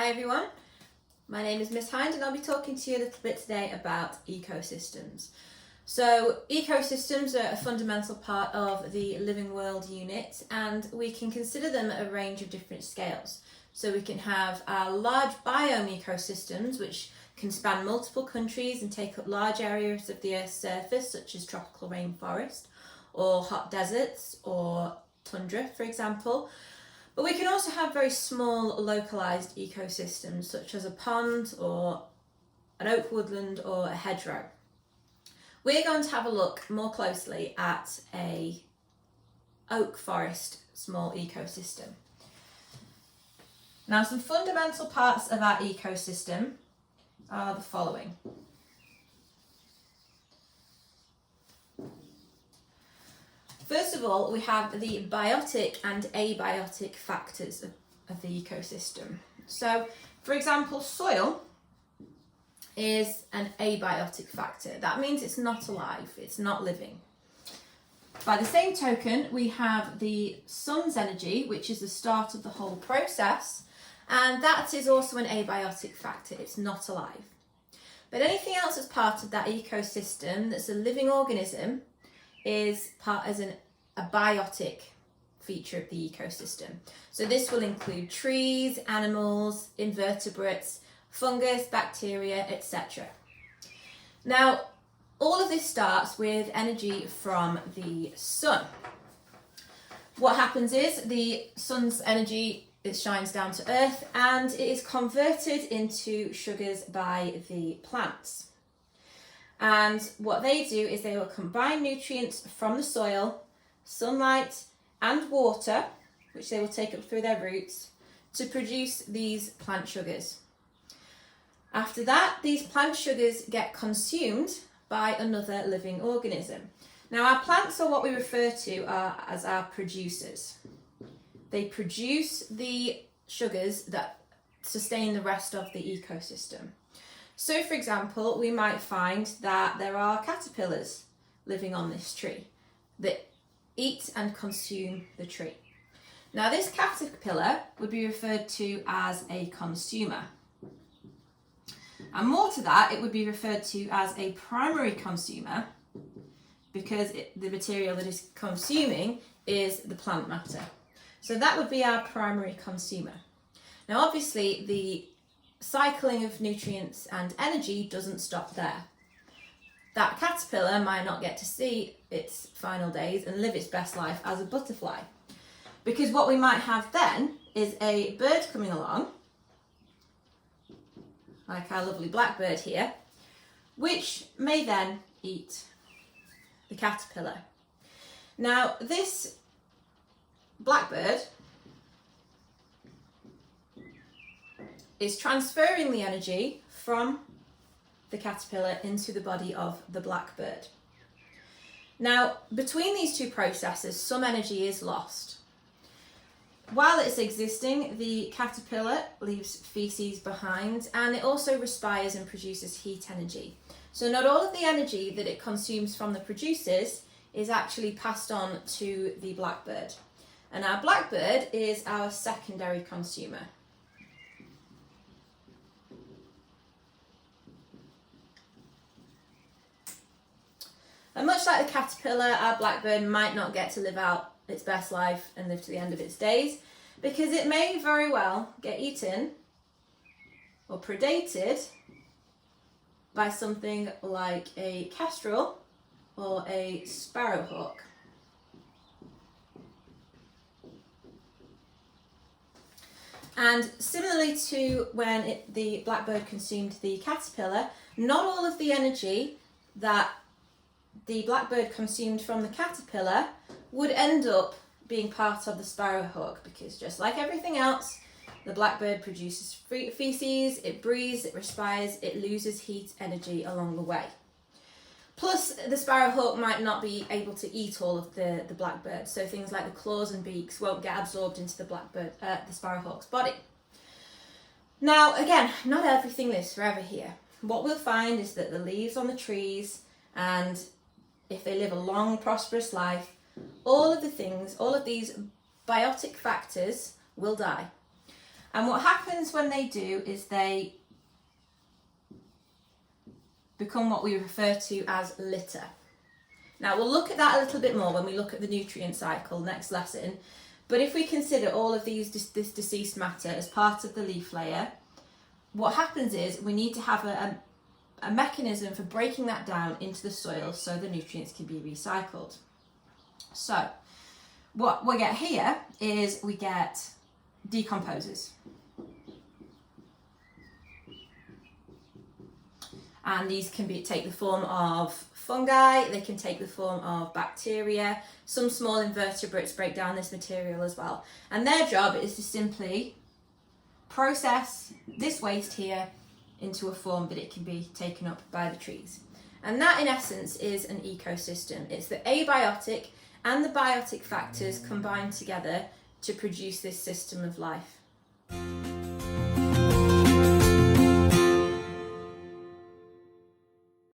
Hi everyone, my name is Miss Hind and I'll be talking to you a little bit today about ecosystems. So ecosystems are a fundamental part of the living world unit and we can consider them at a range of different scales. So we can have our large biome ecosystems which can span multiple countries and take up large areas of the Earth's surface, such as tropical rainforest or hot deserts or tundra, for example. But we can also have very small localised ecosystems such as a pond or an oak woodland or a hedgerow. We're going to have a look more closely at a oak forest small ecosystem. Now, some fundamental parts of our ecosystem are the following. First of all, we have the biotic and abiotic factors of the ecosystem. So, for example, soil is an abiotic factor. That means it's not alive, it's not living. By the same token, we have the sun's energy, which is the start of the whole process, and that is also an abiotic factor, it's not alive. But anything else that's part of that ecosystem that's a living organism is part as a biotic feature of the ecosystem. So this will include trees, animals, invertebrates, fungus, bacteria, etc. Now, all of this starts with energy from the sun. What happens is the sun's energy, it shines down to earth and it is converted into sugars by the plants. And what they do is they will combine nutrients from the soil, sunlight and water, which they will take up through their roots, to produce these plant sugars. After that, these plant sugars get consumed by another living organism. Now, our plants are what we refer to as our producers. They produce the sugars that sustain the rest of the ecosystem. So, for example, we might find that there are caterpillars living on this tree that eat and consume the tree. Now, this caterpillar would be referred to as a consumer. And more to that, it would be referred to as a primary consumer because the material that is consuming is the plant matter. So that would be our primary consumer. Now, obviously, the cycling of nutrients and energy doesn't stop there. That caterpillar might not get to see its final days and live its best life as a butterfly. Because what we might have then is a bird coming along, like our lovely blackbird here, which may then eat the caterpillar. Now, this blackbird is transferring the energy from the caterpillar into the body of the blackbird. Now, between these two processes, some energy is lost. While it's existing, the caterpillar leaves feces behind and it also respires and produces heat energy. So not all of the energy that it consumes from the producers is actually passed on to the blackbird. And our blackbird is our secondary consumer. And much like the caterpillar, our blackbird might not get to live out its best life and live to the end of its days because it may very well get eaten or predated by something like a kestrel or a sparrowhawk. And similarly to when the blackbird consumed the caterpillar, not all of the energy that the blackbird consumed from the caterpillar would end up being part of the sparrowhawk because just like everything else, the blackbird produces feces, it breathes, it respires, it loses heat energy along the way. Plus, the sparrowhawk might not be able to eat all of the blackbird, so things like the claws and beaks won't get absorbed into the sparrowhawk's body. Now, again, not everything lives forever here. What we'll find is that the leaves on the trees, and if they live a long, prosperous life, all of these biotic factors will die. And what happens when they do is they become what we refer to as litter. Now we'll look at that a little bit more when we look at the nutrient cycle next lesson, but if we consider all of this deceased matter as part of the leaf layer, what happens is we need to have a mechanism for breaking that down into the soil so the nutrients can be recycled. So what we get here is we get decomposers. And these can take the form of fungi, they can take the form of bacteria. Some small invertebrates break down this material as well. And their job is to simply process this waste here into a form that it can be taken up by the trees. And that in essence is an ecosystem. It's the abiotic and the biotic factors combined together to produce this system of life.